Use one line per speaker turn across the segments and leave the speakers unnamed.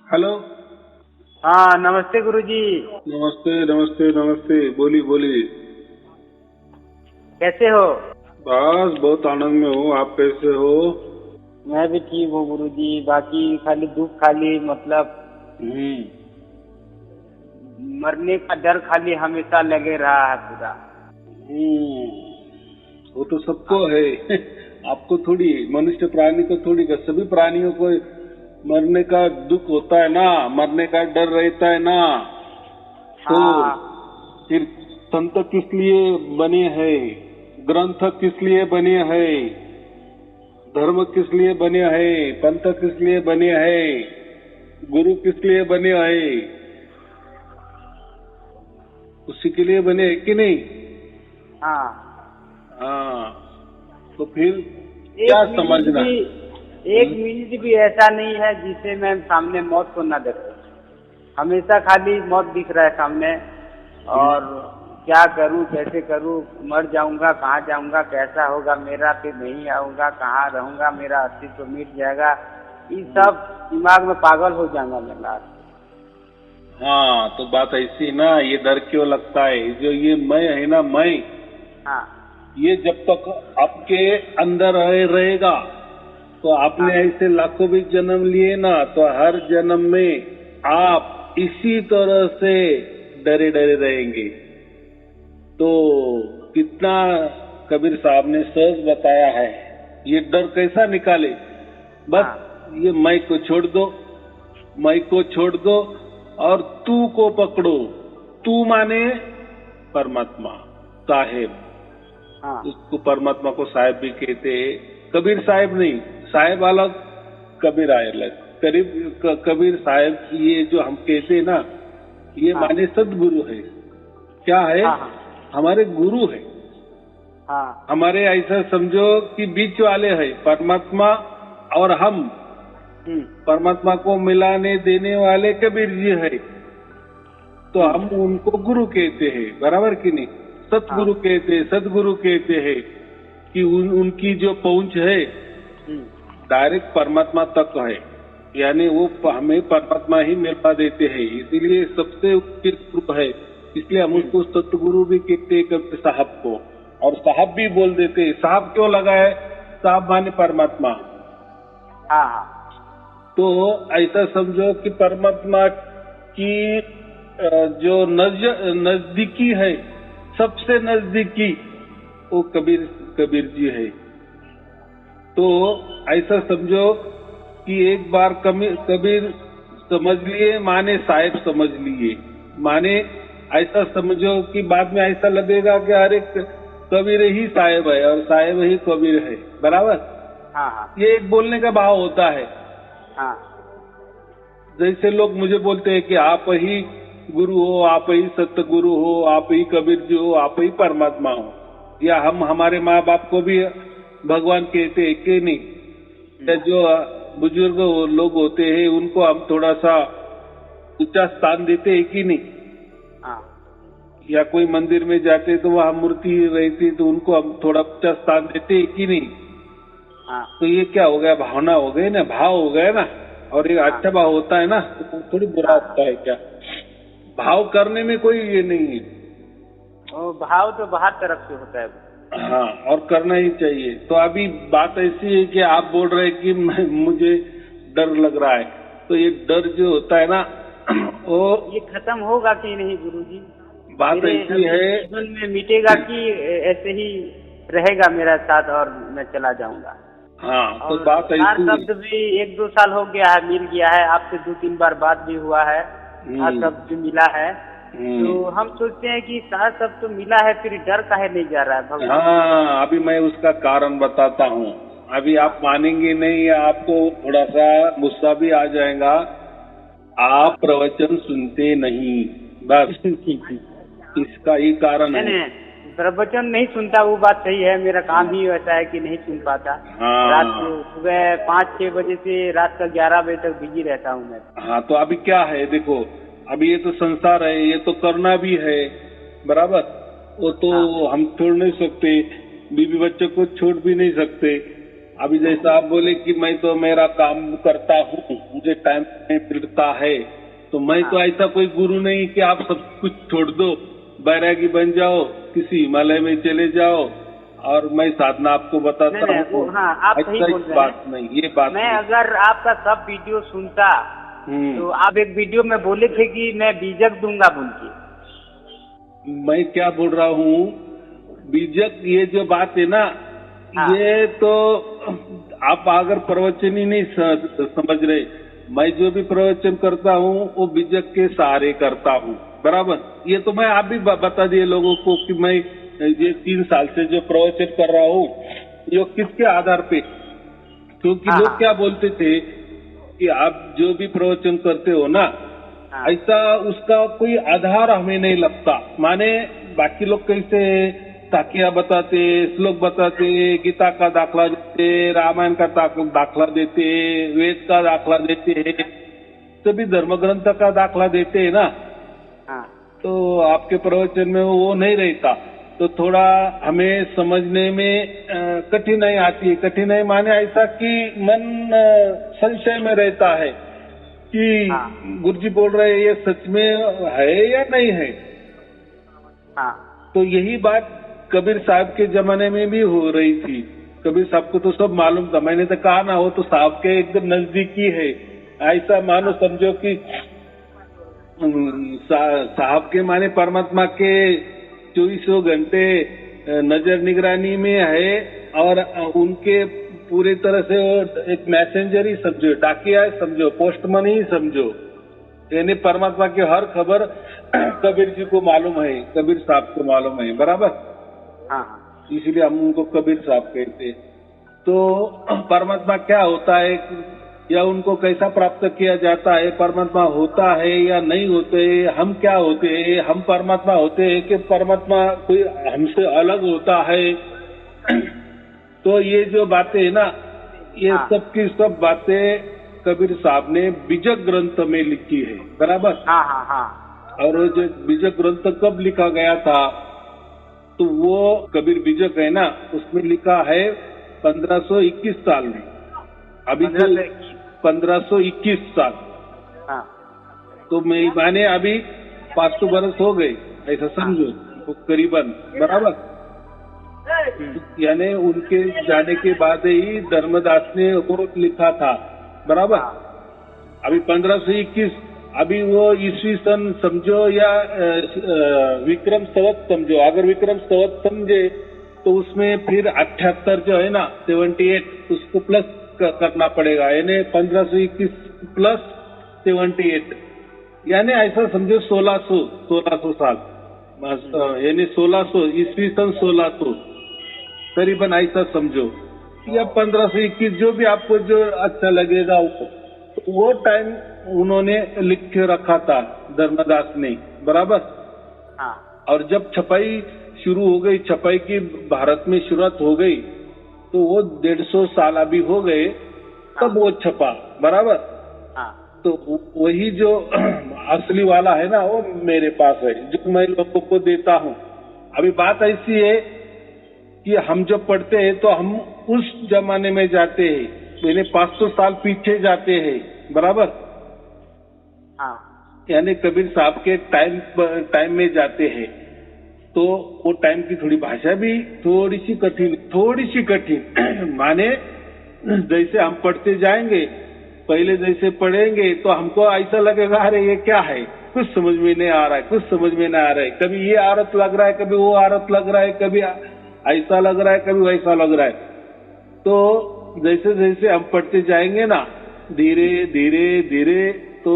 Hello.
हाँ नमस्ते गुरुजी।
नमस्ते नमस्ते नमस्ते। बोलिए बोलिए।
कैसे हो?
बस बहुत आनंद में हूँ। आप कैसे हो?
मैं भी ठीक हूँ गुरुजी। बाकी खाली दुख, खाली मतलब
हम्म।
मरने का डर खाली हमेशा लगे रहा है पूरा।
वो तो सबको है। आपको थोड़ी, मनुष्य प्राणी को थोड़ी, सभी प्राणियों को मरने का दुख होता है ना, मरने का डर रहता है ना। तो
हाँ
फिर संत किस लिए बने हैं, ग्रंथ किस लिए बने हैं, धर्म किस लिए बने हैं, पंथ किस लिए बने हैं, गुरु किस लिए बने हैं? उसी के लिए बने हैं कि नहीं?
हाँ।
हाँ। तो फिर
एक
क्या
मिनट
समझना?
भी एक मिनट भी ऐसा नहीं है जिसे मैं सामने मौत को न देखूं। हमेशा खाली मौत दिख रहा है सामने। और क्या करूं, कैसे करूं, मर जाऊंगा, कहाँ जाऊंगा, कैसा होगा मेरा, फिर नहीं आऊंगा, कहाँ रहूंगा, मेरा अस्तित्व मिट जाएगा। ये सब दिमाग में पागल हो जाऊंगा मैं लास्ट।
हाँ, तो बात ऐसी ना, ये डर क्यों लगता है? जो ये मैं है ना, मैं,
हाँ
ये जब तक आपके अंदर रहेगा, तो आपने
हाँ
ऐसे लाखों भी जन्म लिए ना, तो हर जन्म में आप इसी तरह से डरे डरे रहेंगे। तो कितना कबीर साहब ने सहज बताया है। ये डर कैसा निकाले? बस
हाँ
ये मैं को छोड़ दो, मैं को छोड़ दो और तू को पकड़ो। तू माने परमात्मा, साहेब।
हाँ
उसको परमात्मा को साहेब भी कहते हैं। कबीर साहेब नहीं, साहेब अलग, कबीर अलग। कबीर साहेब ये जो हम कहते हैं ना, ये
हाँ
माने सदगुरु है। क्या है?
हाँ हाँ
हमारे गुरु है।
हाँ।
हमारे ऐसा समझो कि बीच वाले है परमात्मा और हम।
हम्म
परमात्मा को मिलाने देने वाले कबीर जी है, तो हम उनको गुरु कहते हैं, बराबर कि नहीं?
हाँ।
सतगुरु कहते हैं, सदगुरु कहते हैं कि उनकी जो पहुंच है
हम्म
डायरेक्ट परमात्मा तक है, यानी वो हमें परमात्मा ही मिलवा देते हैं। इसीलिए सबसे ऊंचे गुरु है, इसलिए हम उसको सतगुरु भी कहते हैं कबीर साहब को। और साहब भी बोल देते हैं। साहब क्यों लगा है? साहब माने परमात्मा।
हाँ हाँ
तो ऐसा समझो कि परमात्मा की जो नजदीकी है, सबसे नजदीकी, वो कबीर जी है। तो ऐसा समझो कि एक बार कबीर समझ लिए माने साहेब समझ लिए, माने ऐसा समझो कि बाद में ऐसा लगेगा कि अरे कबीर ही साहेब है और साहेब ही कबीर है, बराबर।
हाँ हाँ
ये एक बोलने का भाव होता है।
हाँ
जैसे लोग मुझे बोलते हैं कि आप ही गुरु हो, आप ही सतगुरु हो, आप ही कबीर जी हो, आप ही परमात्मा हो, या हम हमारे माँ बाप को भी भगवान कहते हैं कि नहीं? या जो बुजुर्ग लोग होते हैं उनको हम थोड़ा सा ऊंचा स्थान देते हैं कि नहीं?
हाँ
या कोई मंदिर में जाते तो वहां मूर्ति रहती तो उनको हम थोड़ा ऊंचा स्थान देते हैं कि नहीं?
हाँ
तो ये क्या हो गया? भावना हो गई ना, भाव हो गया ना। और एक अच्छा भाव होता है ना, तो थोड़ी बुरा होता है क्या? भाव करने में कोई ये नहीं है।
वो भाव तो बाहर तरफ से होता है।
हाँ, और करना ही चाहिए। तो अभी बात ऐसी है कि आप बोल रहे हैं कि मुझे डर लग रहा है, तो ये डर जो होता है ना, वो
ये खत्म होगा कि नहीं गुरुजी?
बात
मेरे
ऐसी है।
जीवन में मिटेगा कि ऐसे ही रहेगा मेरा साथ और मैं चला जाऊंगा?
हाँ, तो
और
बात
सार
ऐसी
शब्द भी 1-2 साल हो गया है, मिल गया है, आपसे 2-3 बार बात भी हुआ है, सार शब्द भी मिला है। तो हम सोचते हैं कि सार शब्द तो मिला है, फिर डर काहे नहीं जा रहा है भगवान?
हाँ, अभी मैं उसका कारण बताता हूँ। अभी आप मानेंगे नहीं, या आपको थोड़ा सा गुस्सा भी आ जाएगा। आप प्रवचन सुनते नहीं, बस इसका ही कारण है।
नहीं, प्रवचन नहीं सुनता, वो बात सही है। मेरा काम ही वैसा है कि नहीं सुन पाता।
हाँ।
रात को सुबह 5-6 बजे से रात का 11 बजे तक बिजी रहता हूँ मैं।
हाँ, तो अभी क्या है, देखो, अभी ये तो संसार है, ये तो करना भी है, बराबर। वो तो हम छोड़ नहीं सकते, बीवी बच्चों को छोड़ भी नहीं सकते। अभी जैसा आप बोले कि मैं तो मेरा काम करता हूँ, मुझे टाइम नहीं मिलता है, तो मैं तो ऐसा कोई गुरु नहीं कि आप सब कुछ छोड़ दो, बैरागी बन जाओ, किसी हिमालय में चले जाओ और मैं साधना आपको बताता हूँ।
हाँ, आप सही बोल रहे हैं।
बात नहीं, ये बात
मैं
नहीं।
अगर आपका सब वीडियो सुनता तो आप एक वीडियो में बोले थे कि मैं बीजक दूंगा बोल के।
मैं क्या बोल रहा हूँ, बीजक ये जो बात है ना,
हाँ।
ये तो आप अगर प्रवचन ही नहीं समझ रहे, मैं जो भी प्रवचन करता हूँ वो बीजक के सहारे करता हूँ, बराबर। ये तो मैं आप भी बता दिए लोगों को कि मैं ये 3 साल से जो प्रवचन कर रहा हूँ ये किसके आधार पे, क्योंकि लोग क्या बोलते थे कि आप जो भी प्रवचन करते हो ना, ऐसा उसका कोई आधार हमें नहीं लगता। माने बाकी लोग कैसे ताकिया बताते, श्लोक बताते, गीता का दाखला देते, रामायण का दाखला देते, वेद का दाखला देते, सभी धर्म ग्रंथ का दाखला देते है ना, तो आपके प्रवचन में वो नहीं रहता, तो थोड़ा हमें समझने में कठिनाई आती है। कठिनाई माने ऐसा कि मन संशय में रहता है कि गुरुजी बोल रहे हैं ये सच में है या नहीं है। तो यही बात कबीर साहब के जमाने में भी हो रही थी। कबीर साहब को तो सब मालूम था, मैंने तो कहा ना, वो तो साहब के एकदम नजदीकी है। ऐसा मानो समझो कि साहब के माने परमात्मा के 24 घंटे नजर निगरानी में है और उनके पूरी तरह से एक मैसेंजर ही समझो, डाकिया ही समझो, पोस्टमैन ही समझो, यानी परमात्मा की हर खबर कबीर जी को मालूम है, कबीर साहब को मालूम है, बराबर। इसलिए हम उनको कबीर साहब कहते। तो परमात्मा क्या होता है या उनको कैसा प्राप्त किया जाता है, परमात्मा होता है या नहीं होते, हम क्या होते हैं, हम परमात्मा होते हैं कि परमात्मा कोई हमसे अलग होता है। तो ये जो बातें है ना, ये सब की सब बातें कबीर साहब ने बीजक ग्रंथ में लिखी है, बराबर। और जो बीजक ग्रंथ कब लिखा गया था, तो वो कबीर बीजक है ना, उसमें लिखा है 1521 साल में। अभी 1521 साल, तो मैं माने अभी 500 बरस हो गए, ऐसा समझो तो करीबन, बराबर। यानी उनके जाने के बाद ही धर्मदास ने वो लिखा था, बराबर। अभी 1521, अभी वो ईस्वी सन समझो या विक्रम संवत समझो। अगर विक्रम संवत समझे तो उसमें फिर 78 जो है ना, 78 उसको प्लस करना पड़ेगा, यानी 1521 प्लस 78, यानी ऐसा समझो 1600 साल, यानी 1600 ईस्वी सन 1600 करीबन, ऐसा समझो, या 1521, जो भी आपको जो अच्छा लगेगा। वो टाइम उन्होंने लिख के रखा था धर्मदास ने, बराबर। और जब छपाई शुरू हो गई, छपाई की भारत में शुरुआत हो गई, तो वो 150 साल अभी हो गए तब वो छपा, बराबर। तो वही जो असली वाला है ना, वो मेरे पास है, जो मैं लोगों को देता हूँ। अभी बात ऐसी है कि हम जब पढ़ते हैं तो हम उस जमाने में जाते हैं, पहले 500 साल पीछे जाते हैं, बराबर। यानी कबीर साहब के टाइम में जाते हैं, तो वो टाइम की थोड़ी भाषा भी थोड़ी सी कठिन माने जैसे हम पढ़ते जाएंगे, पहले जैसे पढ़ेंगे तो हमको ऐसा लगेगा अरे ये क्या है, कुछ समझ में नहीं आ रहा है, कुछ समझ में नहीं आ रहा है, कभी ये औरत लग रहा है, कभी वो औरत लग रहा है, कभी ऐसा लग रहा है, कभी वैसा लग रहा है। तो जैसे जैसे हम पढ़ते जाएंगे ना, धीरे धीरे धीरे, तो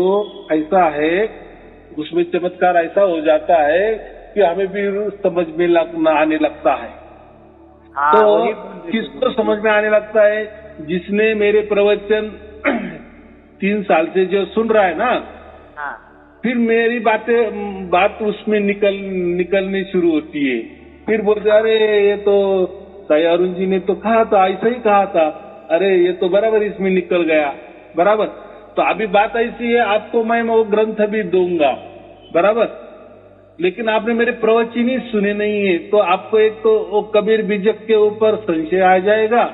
ऐसा है, उसमें चमत्कार ऐसा हो जाता है कि हमें भी समझ में आने लगता है। तो किसको समझ में आने लगता है? जिसने मेरे प्रवचन 3 साल से जो सुन रहा है ना, फिर मेरी बात उसमें निकलनी शुरू होती है। फिर बोलते अरे ये तो साई अरुण जी ने तो कहा था, ऐसा ही कहा था, अरे ये तो बराबर इसमें निकल गया, बराबर। तो अभी बात ऐसी है, आपको मैं वो ग्रंथ भी दूंगा, बराबर, लेकिन आपने मेरे प्रवचन ही सुने नहीं है, तो आपको एक तो वो कबीर बीजक के ऊपर संशय आ जाएगा,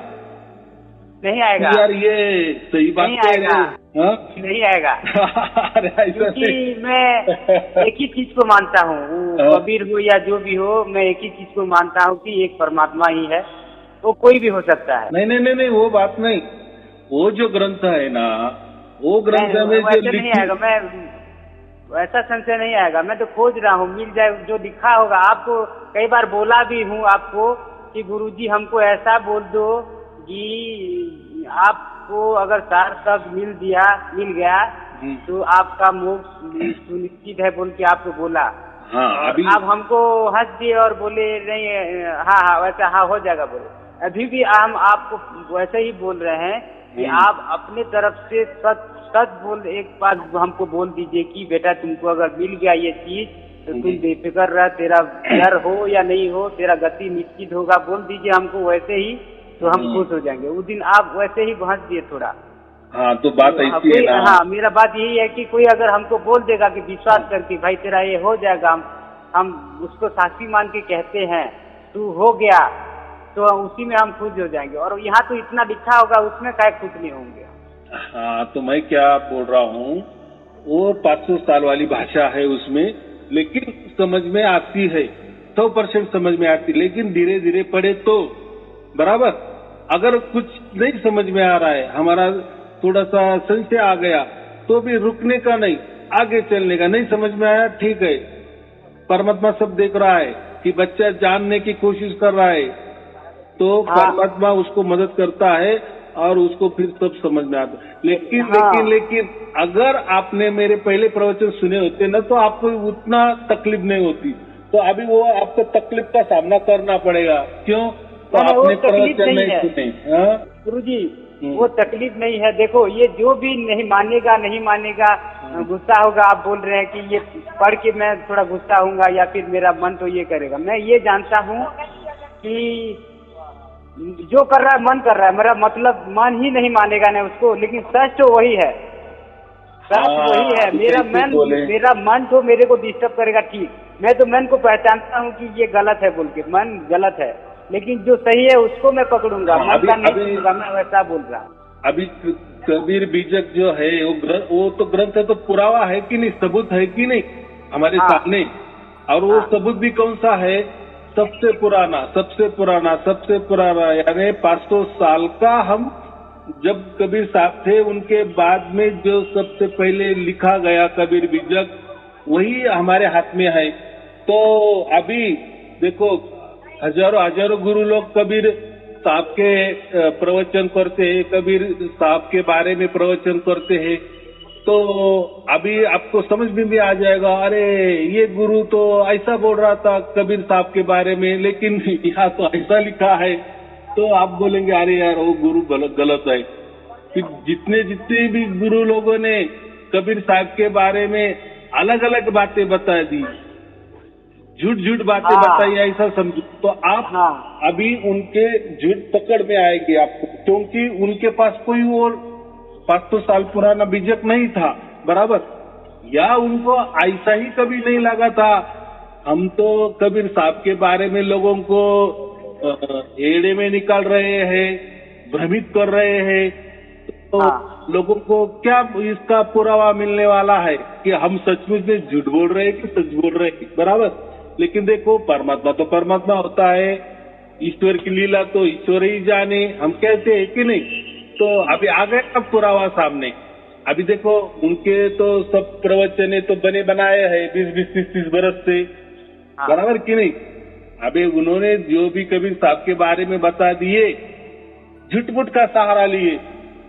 नहीं आएगा
यार, ये सही बात
नहीं
कह
आएगा।
रहे हो। हाँ?
नहीं आएगा
अरे ऐसा
क्योंकि मैं एक ही चीज को मानता हूँ, वो कबीर हो या जो भी हो, मैं एक ही चीज को मानता हूँ कि एक परमात्मा ही है, वो कोई भी हो सकता है।
नहीं नहीं नहीं नहीं, वो बात नहीं। वो जो ग्रंथ है ना, वो ग्रंथ में जो
वैसे नहीं आएगा, मैं वैसा संशय नहीं आएगा। मैं तो खोज रहा हूँ, मिल जाए जो लिखा होगा। आपको कई बार बोला भी हूँ आपको कि गुरुजी हमको ऐसा बोल दो कि आपको अगर सार शब्द मिल गया तो आपका मोक्ष सुनिश्चित है बोल के आपको बोला।
हाँ, अभी
आप हमको हंस दिए और बोले नहीं, हाँ वैसा हाँ हो जाएगा बोले। अभी भी हम आपको वैसे ही बोल रहे हैं कि आप अपने तरफ से सच बोल, एक बार हमको बोल दीजिए कि बेटा तुमको अगर मिल गया ये चीज तो तुम बेफिक्र रह, तेरा डर हो या नहीं हो, तेरा गति निश्चित होगा, बोल दीजिए हमको वैसे ही, तो हम खुश हो जाएंगे। उस दिन आप वैसे ही हंस दिए थोड़ा।
हाँ, तो बात ऐसी है ना।
हाँ, मेरा बात यही है कि कोई अगर हमको बोल देगा कि विश्वास करके भाई तेरा ये हो जाएगा, हम उसको साक्षी मान के कहते हैं तू हो गया, तो उसी में हम खुश हो जाएंगे। और यहाँ तो इतना लिखा होगा, उसमें क्या खुश नहीं होंगे।
हाँ, तो मैं क्या बोल रहा हूँ, वो 500 साल वाली भाषा है उसमें, लेकिन समझ में आती है, 100% समझ में आती, लेकिन धीरे धीरे पढ़े तो बराबर। अगर कुछ नहीं समझ में आ रहा है, हमारा थोड़ा सा संशय आ गया, तो भी रुकने का नहीं, आगे चलने का। नहीं समझ में आया, ठीक है, परमात्मा सब देख रहा है कि बच्चा जानने की कोशिश कर रहा है, तो परमात्मा उसको मदद करता है और उसको फिर सब समझ में आता है। लेकिन अगर आपने मेरे पहले प्रवचन सुने होते ना, तो आपको उतना तकलीफ नहीं होती। तो अभी वो आपको तकलीफ का सामना करना पड़ेगा। क्यों? तो आपने प्रवचन नहीं सुने।
गुरुजी, वो तकलीफ नहीं है। देखो, ये जो भी नहीं मानेगा, गुस्सा होगा। आप बोल रहे हैं कि ये पढ़ के मैं थोड़ा गुस्सा होऊंगा या फिर मेरा मन तो ये करेगा। मैं ये जानता हूँ कि जो कर रहा है मन कर रहा है, मेरा मतलब मन ही नहीं मानेगा ना उसको, लेकिन सच तो वही है, सच वही है। मेरा मन तो मेरे को डिस्टर्ब करेगा, ठीक, मैं तो मन को पहचानता हूँ कि ये गलत है बोल के, मन गलत है, लेकिन जो सही है उसको मैं पकड़ूंगा, मन का नहीं पकड़ूंगा। मैं वैसा बोल रहा हूँ।
अभी कबीर बीजक जो है वो तो ग्रंथ है, तो पुरावा है कि नहीं, सबूत है कि नहीं हमारे सामने। और वो सबूत भी कौन सा है? सबसे पुराना यानी 500 साल का। हम जब कबीर साहब थे, उनके बाद में जो सबसे पहले लिखा गया कबीर बीजक, वही हमारे हाथ में है। तो अभी देखो, हजारों गुरु लोग कबीर साहब के प्रवचन करते हैं, कबीर साहब के बारे में प्रवचन करते हैं। तो अभी आपको समझ में भी आ जाएगा, अरे ये गुरु तो ऐसा बोल रहा था कबीर साहब के बारे में, लेकिन यहाँ तो ऐसा लिखा है। तो आप बोलेंगे अरे यार वो गुरु गलत है। फिर जितने भी गुरु लोगों ने कबीर साहब के बारे में अलग अलग बातें बता दी, झूठ बातें बताई, ऐसा समझो, तो आप अभी उनके झूठ पकड़ में आएंगे आपको, क्योंकि उनके पास कोई और 500 साल पुराना बीजक नहीं था, बराबर, या उनको ऐसा ही कभी नहीं लगा था। हम तो कबीर साहब के बारे में लोगों को एड़े में निकाल रहे हैं, भ्रमित कर रहे हैं, तो लोगों को क्या इसका पुरावा मिलने वाला है कि हम सचमुच में झूठ बोल रहे हैं कि सच बोल रहे हैं, बराबर। लेकिन देखो, परमात्मा तो परमात्मा होता है, ईश्वर की लीला तो ईश्वर ही जाने, हम कहते हैं कि नहीं। तो अभी आ गए अब पुरावा सामने। अभी देखो, उनके तो सब प्रवचने तो बने बनाए हैं 20-30 बरस से, बराबर कि नहीं। अभी उन्होंने जो भी कबीर साहब के बारे में बता दिए, झूठ का सहारा लिए।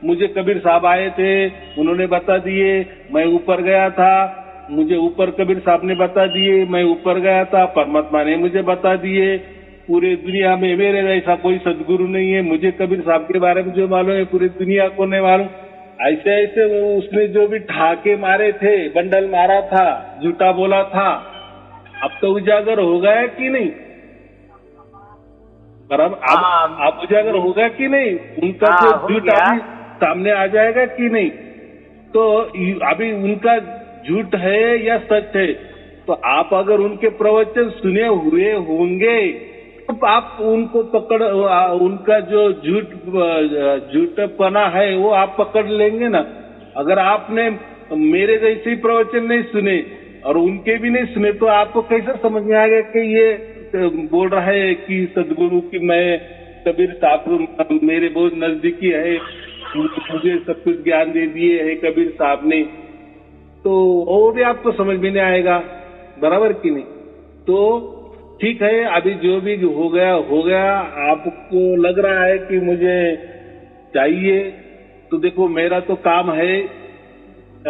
मुझे कबीर साहब आए थे, उन्होंने बता दिए, मैं ऊपर गया था, मुझे ऊपर कबीर साहब ने बता दिए, मैं ऊपर गया था, परमात्मा ने मुझे बता दिए। पूरे दुनिया में मेरे जैसा कोई सदगुरु नहीं है, मुझे कबीर साहब के बारे में जो मालूम है पूरी दुनिया को नहीं मालूम। ऐसे उसने जो भी ठाके मारे थे, बंडल मारा था, झूठा बोला था, अब तो उजागर हो गया कि नहीं, बराबर। अब उजागर होगा कि नहीं, उनका जो झूठ अभी सामने आ जाएगा कि नहीं। तो अभी उनका झूठ है या सच है, तो आप अगर उनके प्रवचन सुने हुए होंगे तो आप उनको पकड़, उनका जो झूठपना है वो आप पकड़ लेंगे ना। अगर आपने मेरे जैसे ही प्रवचन नहीं सुने और उनके भी नहीं सुने तो आपको कैसे समझ में आएगा कि ये बोल रहा है कि सदगुरु की मैं कबीर साहब मेरे बहुत नजदीकी है, मुझे सब कुछ ज्ञान दे दिए है कबीर साहब ने, तो और भी आपको समझ में नहीं आएगा, बराबर कि नहीं। तो ठीक है, अभी जो भी हो गया। आपको लग रहा है कि मुझे चाहिए, तो देखो मेरा तो काम है,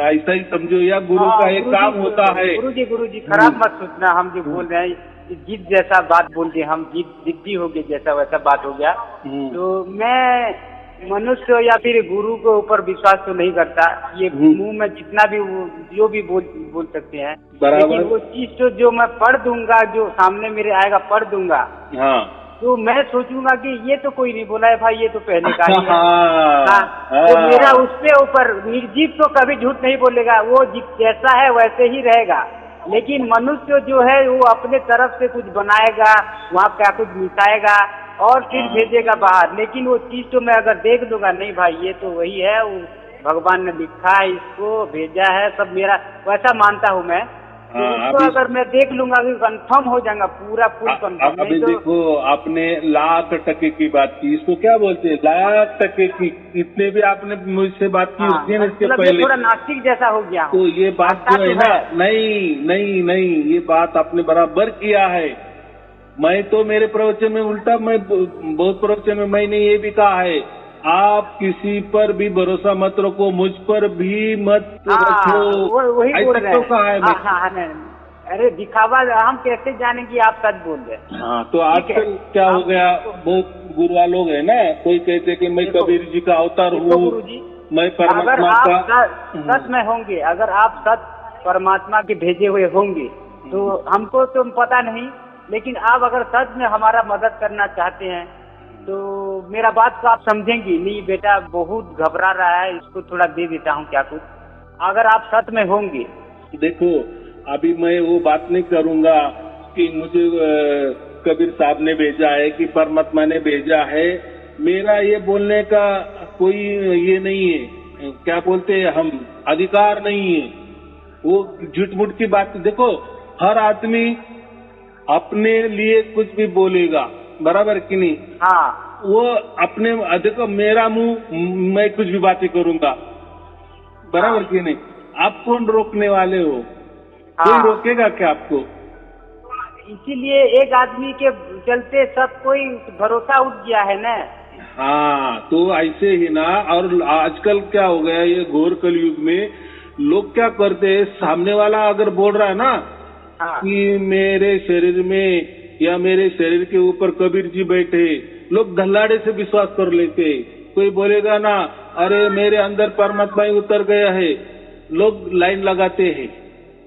ऐसा ही समझो, या गुरु का एक काम होता है।
गुरु जी खराब मत सोचना, हम जो बोल रहे हैं जिद जैसा बात बोल दिए, हम जिद्दी हो गए, जैसा वैसा बात हो गया। तो मैं मनुष्य या फिर गुरु के ऊपर विश्वास तो नहीं करता, ये मुंह में जितना भी जो भी बोल सकते हैं, लेकिन वो चीज तो जो मैं पढ़ दूंगा, जो सामने मेरे आएगा पढ़ दूंगा, हाँ, तो मैं सोचूंगा कि ये तो कोई नहीं बोला है भाई, ये तो पहले का ही है। तो मेरा उसके ऊपर निर्जीव तो कभी झूठ नहीं बोलेगा, वो जैसा है वैसे ही रहेगा। लेकिन मनुष्य जो है वो अपने तरफ से कुछ बनाएगा, वहाँ क्या कुछ मिटाएगा और फिर भेजेगा बाहर। लेकिन वो चीज तो मैं अगर देख दूंगा, नहीं भाई ये तो वही है, वो भगवान ने लिखा है, इसको भेजा है, सब मेरा वैसा मानता हूँ मैं। तो उसको अगर मैं देख लूंगा कि कंफर्म हो जाएगा, पूरा फुल कंफर्म।
अभी तो देखो आपने %1,00,000 की बात की, इसको क्या बोलते हैं %1,00,000 की, इतने भी आपने मुझसे बात की होती है ना इसके पहले,
थोड़ा नास्तिक जैसा हो गया।
तो ये बात जो है ना, नहीं, ये बात आपने बराबर किया है। मैं तो मेरे प्रवचन में उल्टा, मैं बहुत प्रवचन में मैंने ये भी कहा है, आप किसी पर भी भरोसा मत रखो, मुझ पर भी मत रखो,
वही बोल रहे हैं।
कहा है
अरे दिखावा, हम कैसे जाने कि आप सच बोल रहे हैं।
हाँ, तो आजकल क्या हो गया, बहुत गुरुआ लोग है ना, कोई कहते कि मैं कबीर जी का अवतार हूँ, मैं परमात्मा का।
सच में होंगे, अगर आप सच परमात्मा के भेजे हुए होंगे तो हमको तो पता नहीं, लेकिन आप अगर सच में हमारा मदद करना चाहते हैं तो मेरा बात को आप समझेंगी। नहीं बेटा बहुत घबरा रहा है, इसको थोड़ा दे देता हूँ क्या कुछ, अगर आप सच में होंगे।
देखो अभी मैं वो बात नहीं करूंगा कि मुझे कबीर साहब ने भेजा है कि परमात्मा ने भेजा है, मेरा ये बोलने का कोई ये नहीं है, क्या बोलते हैं हम, अधिकार नहीं है। वो झूठ मूठ की बात, देखो हर आदमी अपने लिए कुछ भी बोलेगा, बराबर कि नहीं।
हाँ,
वो अपने, देखो मेरा मुंह, मैं कुछ भी बातें करूंगा, बराबर कि नहीं। आप कौन रोकने वाले हो? कोई रोकेगा क्या आपको?
इसीलिए एक आदमी के चलते सब कोई भरोसा उठ गया है ना।
हाँ, तो ऐसे ही ना। और आजकल क्या हो गया, ये घोर कलयुग में लोग क्या करते हैं, सामने वाला अगर बोल रहा है ना कि मेरे शरीर में या मेरे शरीर के ऊपर कबीर जी बैठे, लोग धल्लाड़े से विश्वास कर लेते। कोई बोलेगा ना अरे मेरे अंदर परमात्मा ही उतर गया है, लोग लाइन लगाते हैं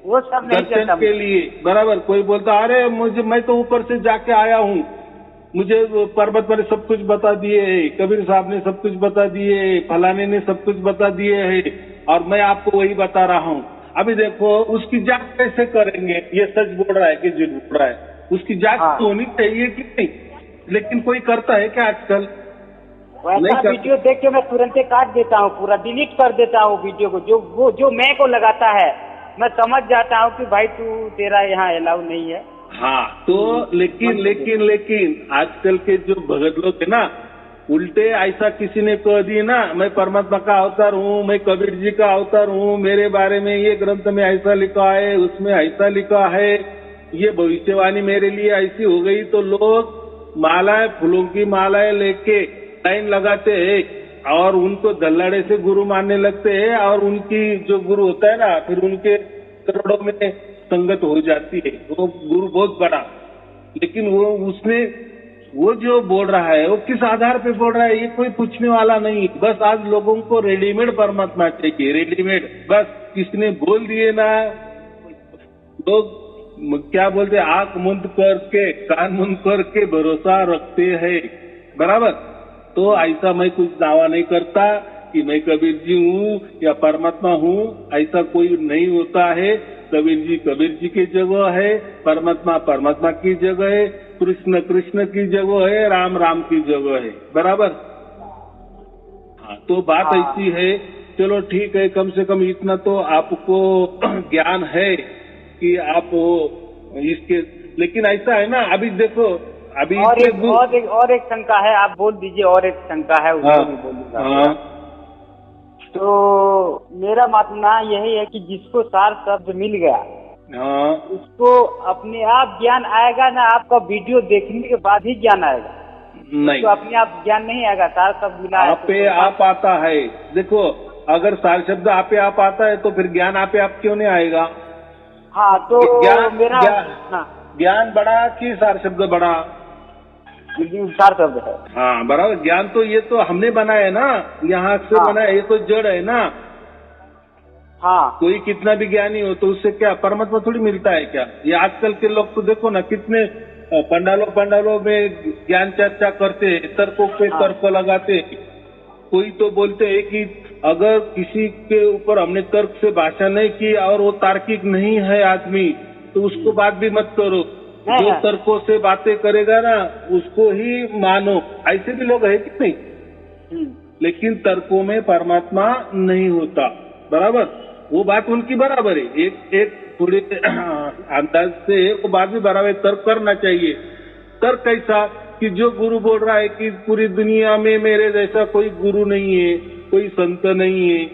वो सब
दर्शन के लिए, बराबर। कोई बोलता अरे मैं तो ऊपर से जाके आया हूँ, मुझे परमात्मा ने सब कुछ बता दिए है, कबीर साहब ने सब कुछ बता दिए है, फलाने ने सब कुछ बता दिए है, और मैं आपको वही बता रहा हूँ। अभी देखो उसकी जांच कैसे करेंगे, ये सच बोल रहा है कि झूठ बोल रहा है, उसकी जांच तो होनी चाहिए कि नहीं। लेकिन कोई करता है क्या आजकल?
वैसा वीडियो देख के मैं तुरंत काट देता हूँ, पूरा डिलीट कर देता हूँ वीडियो को। जो मैं को लगाता है मैं समझ जाता हूँ कि भाई तू, तेरा यहाँ अलाउ नहीं है।
हाँ, तो लेकिन आजकल के जो भगत लोग है ना, उल्टे ऐसा किसी ने कह दिए ना, मैं परमात्मा का अवतार हूँ, मैं कबीर जी का अवतार हूँ, मेरे बारे में ये ग्रंथ में ऐसा लिखा है, उसमें ऐसा लिखा है, ये भविष्यवाणी मेरे लिए ऐसी हो गई, तो लोग मालाएं, फूलों की मालाएं लेके लाइन लगाते हैं और उनको दल्लाड़े से गुरु मानने लगते हैं, और उनकी जो गुरु होता है ना, फिर उनके करोड़ों में संगत हो जाती है, वो गुरु बहुत बड़ा। लेकिन वो जो बोल रहा है वो किस आधार पे बोल रहा है, ये कोई पूछने वाला नहीं। बस आज लोगों को रेडीमेड परमात्मा चाहिए, रेडीमेड। बस किसने बोल दिए ना, लोग क्या बोलते, आंख मुंद करके, कान मुंद करके भरोसा रखते हैं, बराबर। तो ऐसा मैं कुछ दावा नहीं करता कि मैं कबीर जी हूँ या परमात्मा हूँ, ऐसा कोई नहीं होता है। कबीर जी की जगह है, परमात्मा की जगह है। कृष्ण कृष्ण की जगह है, राम राम की जगह है, बराबर। हाँ, तो बात
हाँ।
ऐसी है, चलो ठीक है, कम से कम इतना तो आपको ज्ञान है कि आप इसके, लेकिन ऐसा है ना, अभी देखो, अभी
और एक शंका है, आप बोल दीजिए, और एक शंका है, उसको भी बोलूंगा।
हाँ,
तो मेरा मानना यही है कि जिसको सार शब्द मिल गया,
हाँ,
उसको अपने आप ज्ञान आएगा ना, आपका वीडियो देखने के बाद ही ज्ञान आएगा।
नहीं,
तो अपने आप ज्ञान नहीं आएगा, सार शब्द मिला है
आप पे आप आता है। देखो, अगर सार शब्द आप पे आप आता है तो फिर ज्ञान आप पे आप क्यों नहीं आएगा?
हाँ, तो मेरा
ज्ञान बड़ा कि सार शब्द बड़ा?
सार शब्द है।
हाँ, बराबर। ज्ञान तो ये तो हमने बनाया है ना, यहाँ से
हाँ।
बनाया, ये तो जड़ है ना।
हाँ,
कोई कितना भी ज्ञानी हो तो उससे क्या परमात्मा थोड़ी मिलता है क्या? ये आजकल के लोग तो देखो ना, कितने पंडालों में ज्ञान चर्चा करते हैं, तर्कों पे तर्क लगाते हैं। कोई तो बोलते हैं कि अगर किसी के ऊपर हमने तर्क से भाषा नहीं की और वो तार्किक नहीं है आदमी, तो उसको बात भी मत करो। जो तर्कों से बातें करेगा ना, उसको ही मानो। ऐसे भी लोग है कि नहीं? लेकिन तर्कों में परमात्मा नहीं होता, बराबर। वो बात उनकी बराबर है, एक थोड़े अंदाज से वो बात भी बराबर, तर्क करना चाहिए। तर्क कैसा कि जो गुरु बोल रहा है कि पूरी दुनिया में मेरे जैसा कोई गुरु नहीं है, कोई संत नहीं है,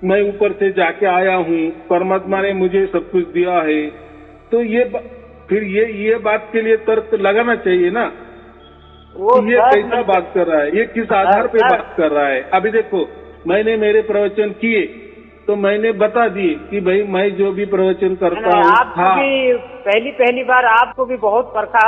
मैं ऊपर से जाके आया हूँ, परमात्मा ने मुझे सब कुछ दिया है, तो फिर ये बात के लिए तर्क लगाना चाहिए ना। ये कैसा बात कर रहा है, ये किस आधार पे बात कर रहा है? अभी देखो, मैंने मेरे प्रवचन किए तो मैंने बता दिए कि भाई मैं जो भी प्रवचन करता हूँ,
आपको भी पहली बार आपको भी बहुत परखा,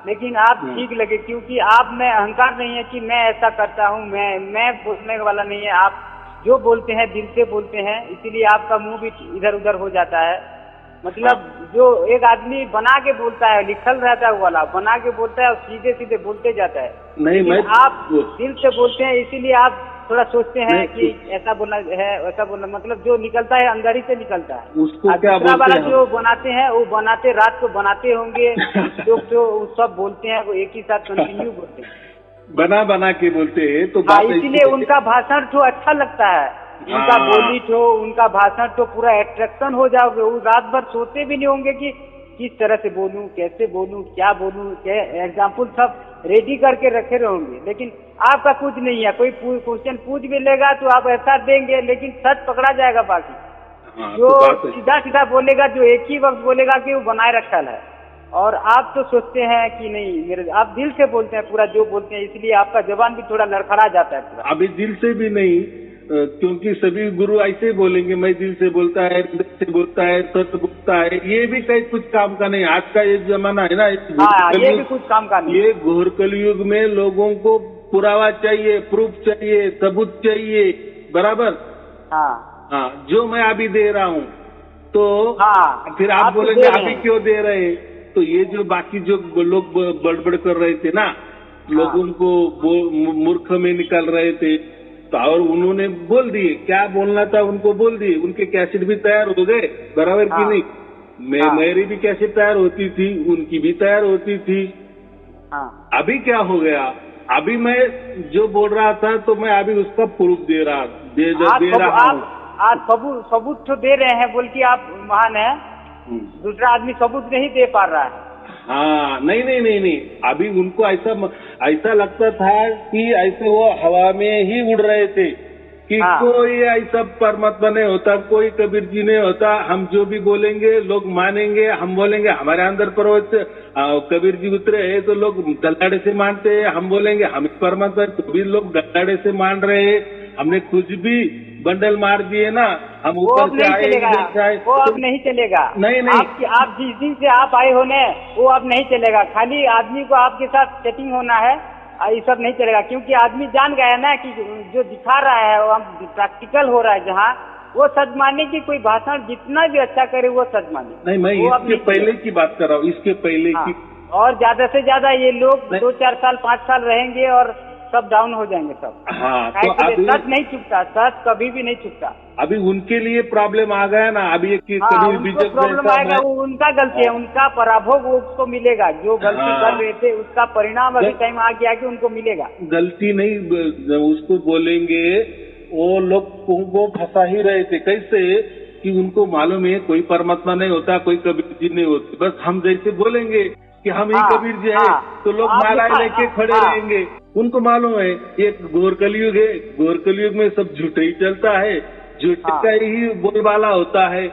लेकिन आप ठीक लगे, क्योंकि आप में अहंकार नहीं है कि मैं ऐसा करता हूँ, मैं बोलने वाला नहीं है। आप जो बोलते हैं दिल से बोलते हैं, इसीलिए आपका मुंह भी इधर उधर हो जाता है। मतलब जो एक आदमी बना के बोलता है, लिखल रहता है वो वाला बना के बोलता है और सीधे सीधे बोलते जाता है। नहीं, आप दिल से बोलते हैं, इसीलिए आप थोड़ा सोचते हैं कि ऐसा बोलना है, वैसा बोलना, मतलब जो निकलता है अंदर ही से निकलता है।
उसको क्या बोलते
वाला जो बनाते हैं वो बनाते रात को बनाते होंगे लोग, जो सब बोलते हैं वो एक ही साथ कंटिन्यू बोलते हैं, बना
के बोलते हैं। तो
इसीलिए उनका भाषण तो अच्छा लगता है, उनका बोली तो, उनका भाषण तो पूरा एट्रैक्शन हो जाओगे। वो रात भर सोते भी नहीं होंगे कि किस तरह से बोलूं, कैसे बोलूं, क्या बोलूं, एग्जाम्पल सब रेडी करके रखे रहेंगे। लेकिन आपका कुछ नहीं है, कोई क्वेश्चन पूछ भी लेगा तो आप ऐसा देंगे, लेकिन सच पकड़ा जाएगा। बाकी जो सीधा सीधा बोलेगा, जो एक ही वक्त बोलेगा कि वो बनाए रखा है, और आप तो सोचते हैं कि नहीं, आप दिल से बोलते हैं पूरा जो बोलते हैं, इसलिए आपका जबान भी थोड़ा लड़खड़ा जाता है पूरा।
अभी दिल से भी नहीं, क्योंकि सभी गुरु ऐसे बोलेंगे, मैं दिल से बोलता है, दिल से बोलता है, सच बोलता है, ये भी कहीं कुछ काम का नहीं। आज का ये जमाना है ना,
ये भी कुछ काम का नहीं।
ये घोर कलयुग में लोगों को पुरावा चाहिए, प्रूफ चाहिए, सबूत चाहिए, बराबर। हाँ, जो मैं अभी दे रहा हूँ, तो फिर आप बोलेंगे अभी क्यों दे रहे हैं? तो ये जो बाकी जो लोग बड़बड़ कर रहे थे ना, लोगों को मूर्ख में निकाल रहे थे, और उन्होंने बोल दिए, क्या बोलना था उनको बोल दिए, उनके कैसेट भी तैयार हो गए, बराबर की नहीं? मेरी भी कैसेट तैयार होती थी, उनकी भी तैयार होती थी। अभी क्या हो गया? अभी मैं जो बोल रहा था तो मैं अभी उसका प्रूफ दे रहा हूँ।
आप सबूत तो दे रहे हैं, बोल के आप महान है, दूसरा आदमी सबूत नहीं दे पा रहा है।
हाँ, नहीं, अभी उनको ऐसा लगता था कि ऐसे वो हवा में ही उड़ रहे थे कि कोई ऐसा परमात्मा नहीं होता, कोई कबीर जी नहीं होता, हम जो भी बोलेंगे लोग मानेंगे, हम बोलेंगे हमारे अंदर कबीर जी उतरे हैं तो लोग गल्लाड़े से मानते हैं, हम बोलेंगे हम परमात्मा, तो भी लोग गल्लाड़े से मान रहे हैं। हमने कुछ भी बंडल मार दिए ना, हम ऊपर से आए,
वो अब नहीं चलेगा।
नहीं,
आप जिस दिन से आप आए होने, वो अब नहीं चलेगा। खाली आदमी को आपके साथ सेटिंग होना है, ये सब नहीं चलेगा, क्योंकि आदमी जान गया ना कि जो दिखा रहा है वो प्रैक्टिकल हो रहा है। जहाँ वो सच माने की कोई भाषण जितना भी अच्छा करे वो सच माने।
नहीं, मैं इसके पहले की बात कर रहा हूँ, इसके पहले की।
और ज्यादा से ज्यादा ये लोग 2-4 साल 5 साल रहेंगे और सब डाउन हो जाएंगे सब।
हाँ, तो अभी
सच नहीं चुकता, सच कभी भी नहीं चुकता।
अभी उनके लिए प्रॉब्लम आ गया ना, अभी एक कबीर बीजक
प्रॉब्लम आएगा, वो उनका गलती है, उनका पराभोग उसको मिलेगा, जो गलती कर रहे थे उसका परिणाम अभी टाइम आ गया कि उनको मिलेगा।
गलती नहीं उसको बोलेंगे, वो लोग को फंसा ही रहे थे। कैसे कि उनको मालूम है कोई परमात्मा नहीं होता, कोई कबीर जी नहीं होते, बस हम जैसे बोलेंगे कि हम ही कबीर जी है तो लोग माला लेके खड़े रहेंगे। उनको मालूम है ये घोर कलयुग है, घोर कलयुग में सब झूठे ही चलता है, झूठे का ही बोलबाला होता है।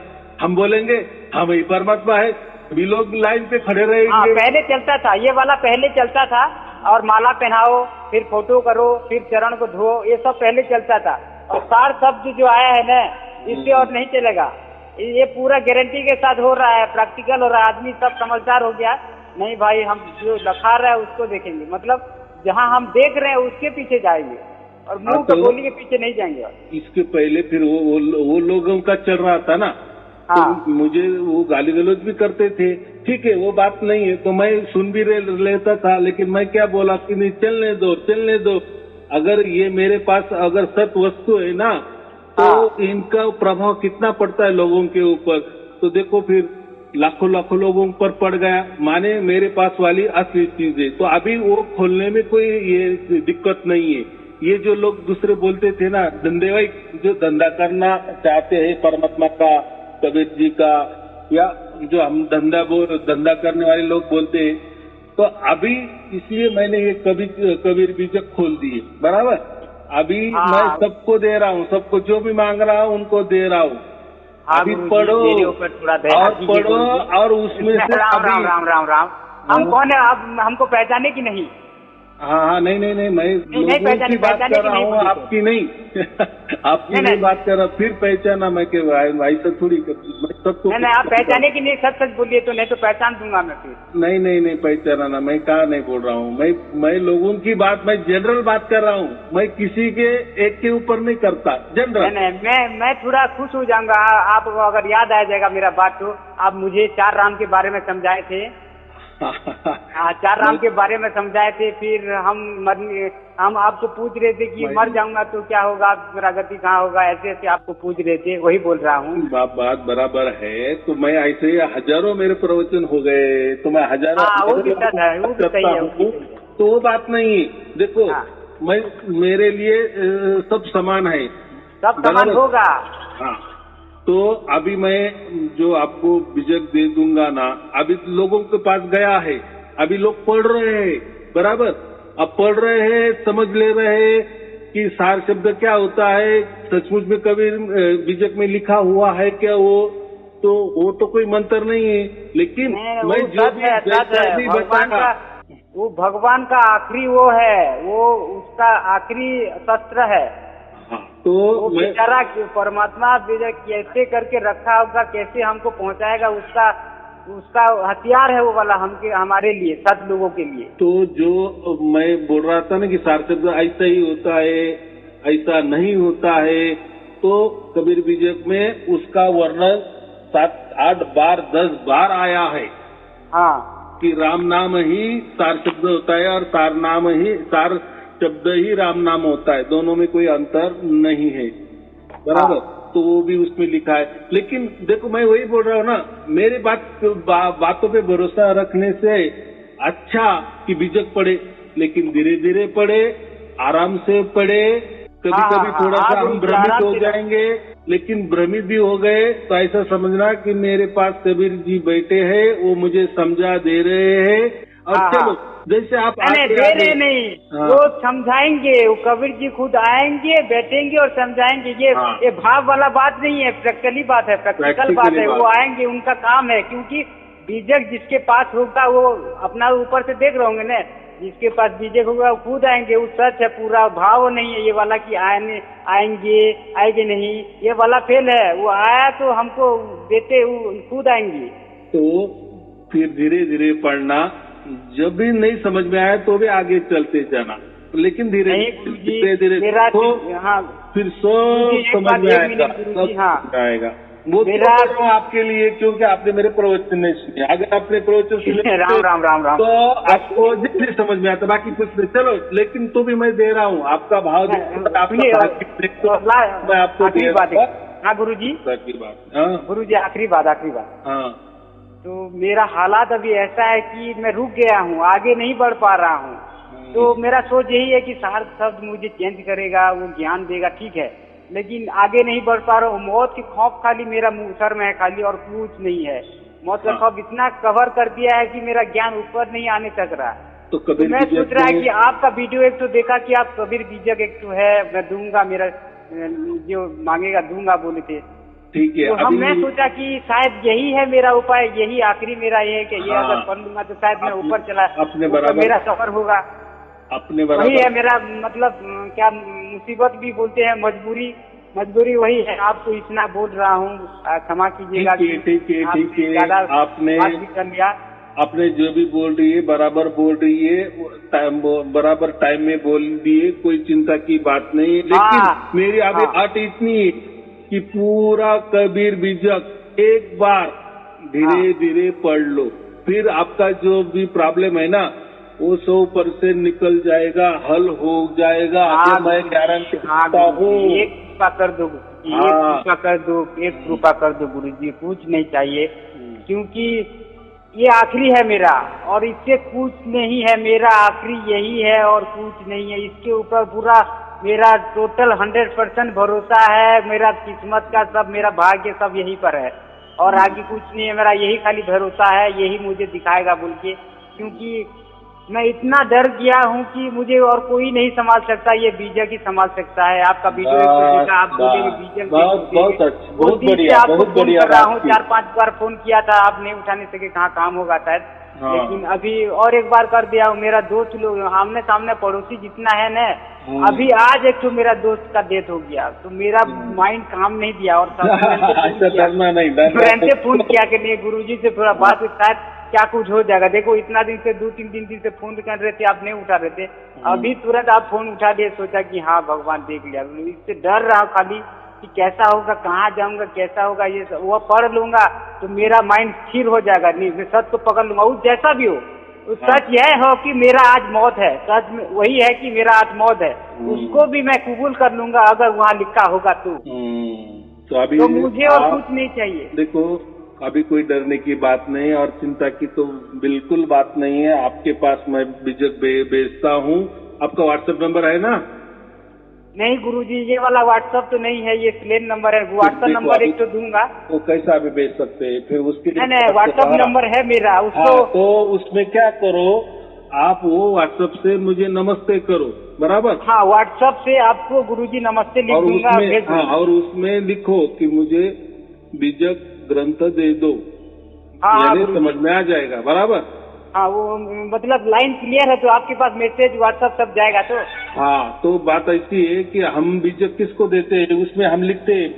हम बोलेंगे हम ही परमात्मा है, सभी लोग लाइन पे खड़े रहेंगे।
पहले चलता था ये वाला, पहले चलता था, और माला पहनाओ, फिर फोटो करो, फिर चरण को धो, ये सब पहले चलता था। और सार शब्द जो आया है ना, इससे और नहीं चलेगा। ये पूरा गारंटी के साथ हो रहा है, प्रैक्टिकल हो रहा है, आदमी सब समझदार हो गया। नहीं भाई, हम जो लखा रहा है उसको देखेंगे, मतलब जहाँ हम देख रहे हैं उसके पीछे जाएंगे, और मुंह तो गोली के पीछे नहीं जाएंगे।
इसके पहले फिर वो लोगों का चल रहा था ना, तो मुझे वो गाली गलौज भी करते थे, ठीक है वो बात नहीं है, तो मैं सुन भी लेता था, लेकिन मैं क्या बोला कि नहीं, चलने दो चलने दो। अगर ये मेरे पास अगर सत वस्तु है ना, तो इनका प्रभाव कितना पड़ता है लोगों के ऊपर, तो देखो फिर लाखों लाखों लोगों पर पड़ गया, माने मेरे पास वाली असली चीज है। तो अभी वो खोलने में कोई ये दिक्कत नहीं है। ये जो लोग दूसरे बोलते थे ना, धंधेवाई जो धंधा करना चाहते हैं परमात्मा का, कबीर जी का, या जो हम धंधा करने वाले लोग बोलते हैं, तो अभी इसलिए मैंने ये कबीर बीजक खोल दिए, बराबर। अभी मैं सबको दे रहा हूँ, सबको जो भी मांग रहा हूँ उनको दे रहा हूँ। अभी पढ़ो और पढ़ो, और उसमें से
राम राम राम राम राम। हम कौन है आप, हमको पहचाने की नहीं?
हाँ, नहीं, मैं लोगों की बात कर रहा हूँ, आपकी नहीं आपकी नहीं बात कर रहा। फिर पहचाना मैं के भाई से थोड़ी मैं सबको
नहीं, आप पहचाने की नहीं, सच सच बोलिए, तो नहीं तो पहचान दूंगा मैं फिर।
नहीं पहचाना ना, मैं कहा नहीं बोल रहा हूँ, मैं लोगों की बात, मैं जनरल बात कर रहा हूँ, मैं किसी के एक के ऊपर नहीं करता, जनरल।
नहीं, मैं थोड़ा खुश हो जाऊंगा, आप अगर याद आ जाएगा मेरा बात, तो आप मुझे 4 राम के बारे में समझाए थे। 4 राम के बारे में समझाए थे, फिर हम आपको पूछ रहे थे कि मर जाऊंगा तो क्या होगा, मेरा गति कहाँ होगा, ऐसे आपको पूछ रहे थे, वही बोल रहा हूँ।
बात बराबर है, तो मैं ऐसे हजारों मेरे प्रवचन हो गए, तो मैं हजारों
वो भी सही है,
तो वो बात नहीं है। देखो मैं मेरे लिए सब समान है,
सब समान होगा।
हाँ, तो अभी मैं जो आपको बीजक दे दूंगा ना, अभी लोगों के पास गया है, अभी लोग पढ़ रहे हैं, बराबर। अब पढ़ रहे हैं, समझ ले रहे हैं कि सार शब्द क्या होता है, सचमुच में कबीर बीजक में लिखा हुआ है क्या, वो तो कोई मंत्र नहीं है, लेकिन मैं जो भी बताऊंगा
वो भगवान का आखिरी वो है, वो उसका आखिरी शस्त्र है।
तो
बेचारा परमात्मा कैसे करके रखा होगा, कैसे हमको पहुंचाएगा, उसका हथियार है वो वाला हमारे लिए, सत लोगों के लिए।
तो जो मैं बोल रहा था ना कि सार शब्द ऐसा ही होता है, ऐसा नहीं होता है, तो कबीर बीजक में उसका वर्णन 7, 8 बार 10 बार आया है। कि राम नाम ही सार शब्द होता है, और सार शब्द ही राम नाम होता है, दोनों में कोई अंतर नहीं है, बराबर। तो वो भी उसमें लिखा है। लेकिन देखो मैं वही बोल रहा हूँ ना, मेरे बातों पे भरोसा रखने से अच्छा कि बीजक पढ़े, लेकिन धीरे धीरे पढ़े, आराम से पढ़े। कभी थोड़ा सा हम भ्रमित हो जाएंगे, लेकिन भ्रमित भी हो गए तो ऐसा समझना कि मेरे पास कबीर जी बैठे हैं, वो मुझे समझा दे रहे हैं। और चलो जैसे आप
दे रहे नहीं, वो समझाएंगे, वो कबीर जी खुद आएंगे, बैठेंगे और समझाएंगे। ये भाव वाला बात नहीं है, प्रैक्टिकली बात है, प्रैक्टिकल बात है। वो आएंगे, उनका काम है, क्योंकि बीजक जिसके पास होगा वो अपना ऊपर से देख रहे होंगे ना, जिसके पास बीजक होगा वो खुद आएंगे, वो सच है, पूरा भाव नहीं है ये वाला कि आएंगे नहीं, ये वाला फेल है। वो आया तो हमको देते, वो खुद आएंगे।
तो फिर धीरे धीरे पढ़ना, जब भी नहीं समझ में आया तो भी आगे चलते जाना, लेकिन धीरे धीरे
फिर
फिर सब समझ में आएगा, सब आएगा। वो मेरा तो कर आपके लिए, क्योंकि आपने मेरे प्रवचन नहीं सुने। अगर आपने प्रवचन सुने
राम राम राम राम
तो आपको जल्दी समझ में आता, बाकी कुछ नहीं। चलो, लेकिन तो भी मैं दे रहा हूँ आपका भाव, मैं आपको
आखिरी बात है। हाँ गुरु जी, गुरु जी आखिरी बात।
हाँ,
तो मेरा हालात अभी ऐसा है कि मैं रुक गया हूँ, आगे नहीं बढ़ पा रहा हूँ। तो मेरा सोच यही है कि सार शब्द मुझे चेंज करेगा, वो ज्ञान देगा, ठीक है, लेकिन आगे नहीं बढ़ पा रहा हूँ। मौत की खौफ खाली मेरा मुंह सर में है खाली, और कुछ नहीं है। मौत का खौफ इतना कवर कर दिया है कि मेरा ज्ञान ऊपर नहीं आने तक रहा। तो मैं सोच रहा है कि आपका वीडियो एक तो देखा कि आप कबीर बीजक एक तो है, मैं दूंगा, मेरा जो मांगेगा दूंगा बोले थे।
ठीक है,
तो मैं सोचा कि शायद यही है मेरा उपाय, यही आखिरी मेरा ये है कि ये अगर पढ़ लूंगा तो शायद मैं ऊपर चला, मेरा सफर होगा।
अपने
वही है मेरा मतलब, क्या मुसीबत भी बोलते हैं, मजबूरी वही है। आपको इतना बोल रहा हूँ, क्षमा कीजिएगा।
ठीक है, आपने
कर लिया।
आपने जो भी बोल रही है बराबर बोल रही है, बराबर टाइम में बोल दिए, कोई चिंता की बात नहीं। लेकिन मेरी अभी आट इतनी है कि पूरा कबीर बीजक एक बार धीरे धीरे पढ़ लो, फिर आपका जो भी प्रॉब्लम है ना वो 100% निकल जाएगा, हल हो जाएगा। मैं गारंटी देता हूँ।
एक कृपा कर दो, एक कृपा कर दो गुरु जी, कुछ नहीं चाहिए, क्योंकि ये आखिरी है मेरा, और इससे कुछ नहीं है। मेरा आखिरी यही है और कुछ नहीं है। इसके ऊपर पूरा मेरा टोटल 100% भरोसा है। मेरा किस्मत का सब, मेरा भाग्य सब यही पर है, और आगे कुछ नहीं है। मेरा यही खाली भरोसा है, यही मुझे दिखाएगा बोल के, क्योंकि मैं इतना डर गया हूँ कि मुझे और कोई नहीं संभाल सकता, ये बीजक ही संभाल सकता है। आपका वीडियो देखा, आप बोले बीजक
बहुत अच्छा, बहुत बढ़िया, बहुत बढ़िया।
4-5 बार फोन किया था, आप नहीं उठाने सके, कहाँ काम होगा शायद। लेकिन अभी और एक बार कर दिया। मेरा दोस्त लोग आमने सामने पड़ोसी जितना है ना, अभी आज एक तो मेरा दोस्त का डेथ हो गया, तो मेरा माइंड काम नहीं दिया, और फोन किया कि नहीं गुरुजी से थोड़ा बात, शायद क्या कुछ हो जाएगा। देखो इतना दिन से 2-3 दिन से फोन कर रहे थे, आप नहीं उठा रहे थे, अभी तुरंत आप फोन उठा दिए। सोचा कि हाँ भगवान देख लिया। इससे डर रहा खाली कि कैसा होगा, कहाँ जाऊंगा, कैसा होगा। ये वो पढ़ लूंगा तो मेरा माइंड स्थिर हो जाएगा, नहीं मैं सच को पकड़ लूंगा, वो जैसा भी हो। तो सच यह हो कि मेरा आज मौत है, सच में वही है कि मेरा आज मौत है, उसको भी मैं कबूल कर लूंगा अगर वहाँ लिखा होगा तो
अभी
तो मुझे और कुछ नहीं चाहिए।
देखो अभी कोई डरने की बात नहीं और चिंता की तो बिल्कुल बात नहीं है। आपके पास मैं बीजक भेजता हूँ। आपका व्हाट्सएप नंबर है ना?
नहीं गुरुजी, ये वाला व्हाट्सएप तो नहीं है, ये प्लेन नंबर है। व्हाट्सएप नंबर एक तो दूंगा।
वो कैसा भी भेज सकते हैं, फिर उसके लिए
नहीं व्हाट्सएप नंबर है मेरा, उसको
तो उसमें क्या करो, आप वो व्हाट्सएप से मुझे नमस्ते करो, बराबर?
हाँ, व्हाट्सएप से आपको गुरुजी नमस्ते लिख दूंगा।
और उसमें लिखो कि मुझे बीजक ग्रंथ दे दो।
हाँ,
समझ में आ जाएगा, बराबर?
हाँ, वो मतलब लाइन क्लियर है तो आपके पास मैसेज व्हाट्सएप सब जाएगा तो।
हाँ, तो बात ऐसी है कि हम बीजक किसको देते हैं, उसमें हम लिखते हैं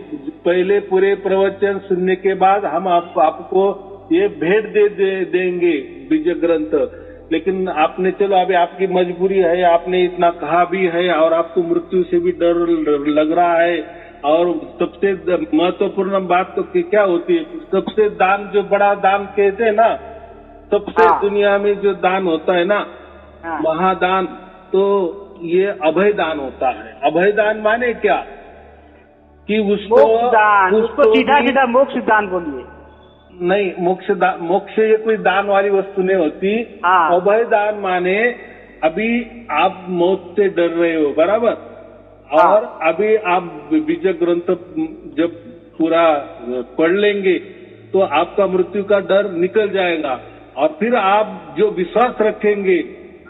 पहले पूरे प्रवचन सुनने के बाद हम आपको ये भेंट देंगे बीजक ग्रंथ। लेकिन आपने, चलो अभी आपकी मजबूरी है, आपने इतना कहा भी है और आपको मृत्यु से भी डर लग रहा है। और सबसे महत्वपूर्ण बात तो क्या होती है, सबसे दान, जो बड़ा दान कहते हैं ना, सबसे दुनिया में जो दान होता है ना, महादान, तो ये अभय दान होता है। अभय दान माने क्या कि उसको
सीधा मोक्ष दान बोलिए।
नहीं, मोक्ष ये कोई दान वाली वस्तु नहीं होती। अभय दान माने अभी आप मौत से डर रहे हो, बराबर? और अभी आप बीजक ग्रंथ जब पूरा पढ़ लेंगे तो आपका मृत्यु का डर निकल जाएगा और फिर आप जो विश्वास रखेंगे,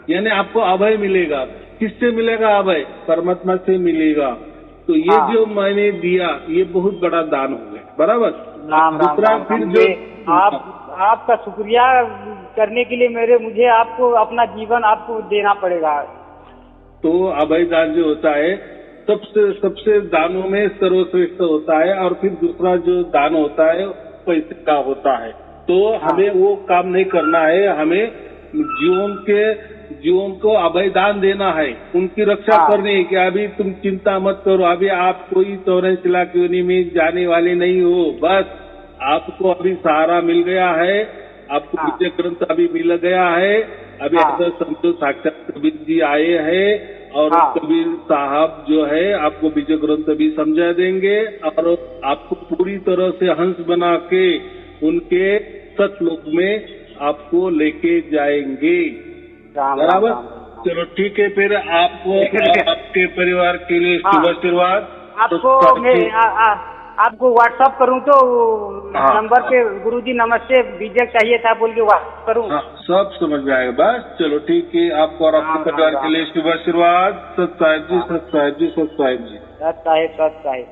यानी आपको अभय मिलेगा। किससे मिलेगा अभय? परमात्मा से मिलेगा। तो ये जो मैंने दिया, ये बहुत बड़ा दान हो गया, बराबर? दूसरा फिर जो
आपका शुक्रिया करने के लिए मुझे आपको अपना जीवन आपको देना पड़ेगा।
तो अभय दान जो होता है सबसे दानों में सर्वश्रेष्ठ होता है। और फिर दूसरा जो दान होता है पैसे का होता है। तो हमें वो काम नहीं करना है, हमें जीवन के जीवन को अभयदान देना है, उनकी रक्षा
हाँ।
करनी है कि अभी तुम चिंता मत करो, अभी आप कोई 84 लाख योनि में जाने वाले नहीं हो, बस आपको अभी सहारा मिल गया है, आपको
हाँ।
विजय ग्रंथ अभी मिल गया है। अभी
हाँ।
ऐसा समझो साक्षात कबीर जी आए हैं और
हाँ।
कबीर साहब जो है आपको विजय ग्रंथ भी समझा देंगे और आपको पूरी तरह से हंस बना के उनके सतलोक में आपको लेके जाएंगे।
राम
बराबर।
राम।
चलो ठीक है, फिर आपको आपके परिवार के लिए
हाँ।
शुभ आशीर्वाद।
आपको मैं आपको व्हाट्सअप करूं तो
हाँ।
नंबर पे गुरुजी नमस्ते विजय चाहिए था बोल के व्हाट्सअप करूं?
हाँ, सब समझ में आएगा। बस चलो ठीक है, आपको और आपके परिवार के लिए शुभ आशीर्वाद। सत साहिब जी, सत साहिब जी, सत साहिब जी।
सत साहिब, सत साहिब।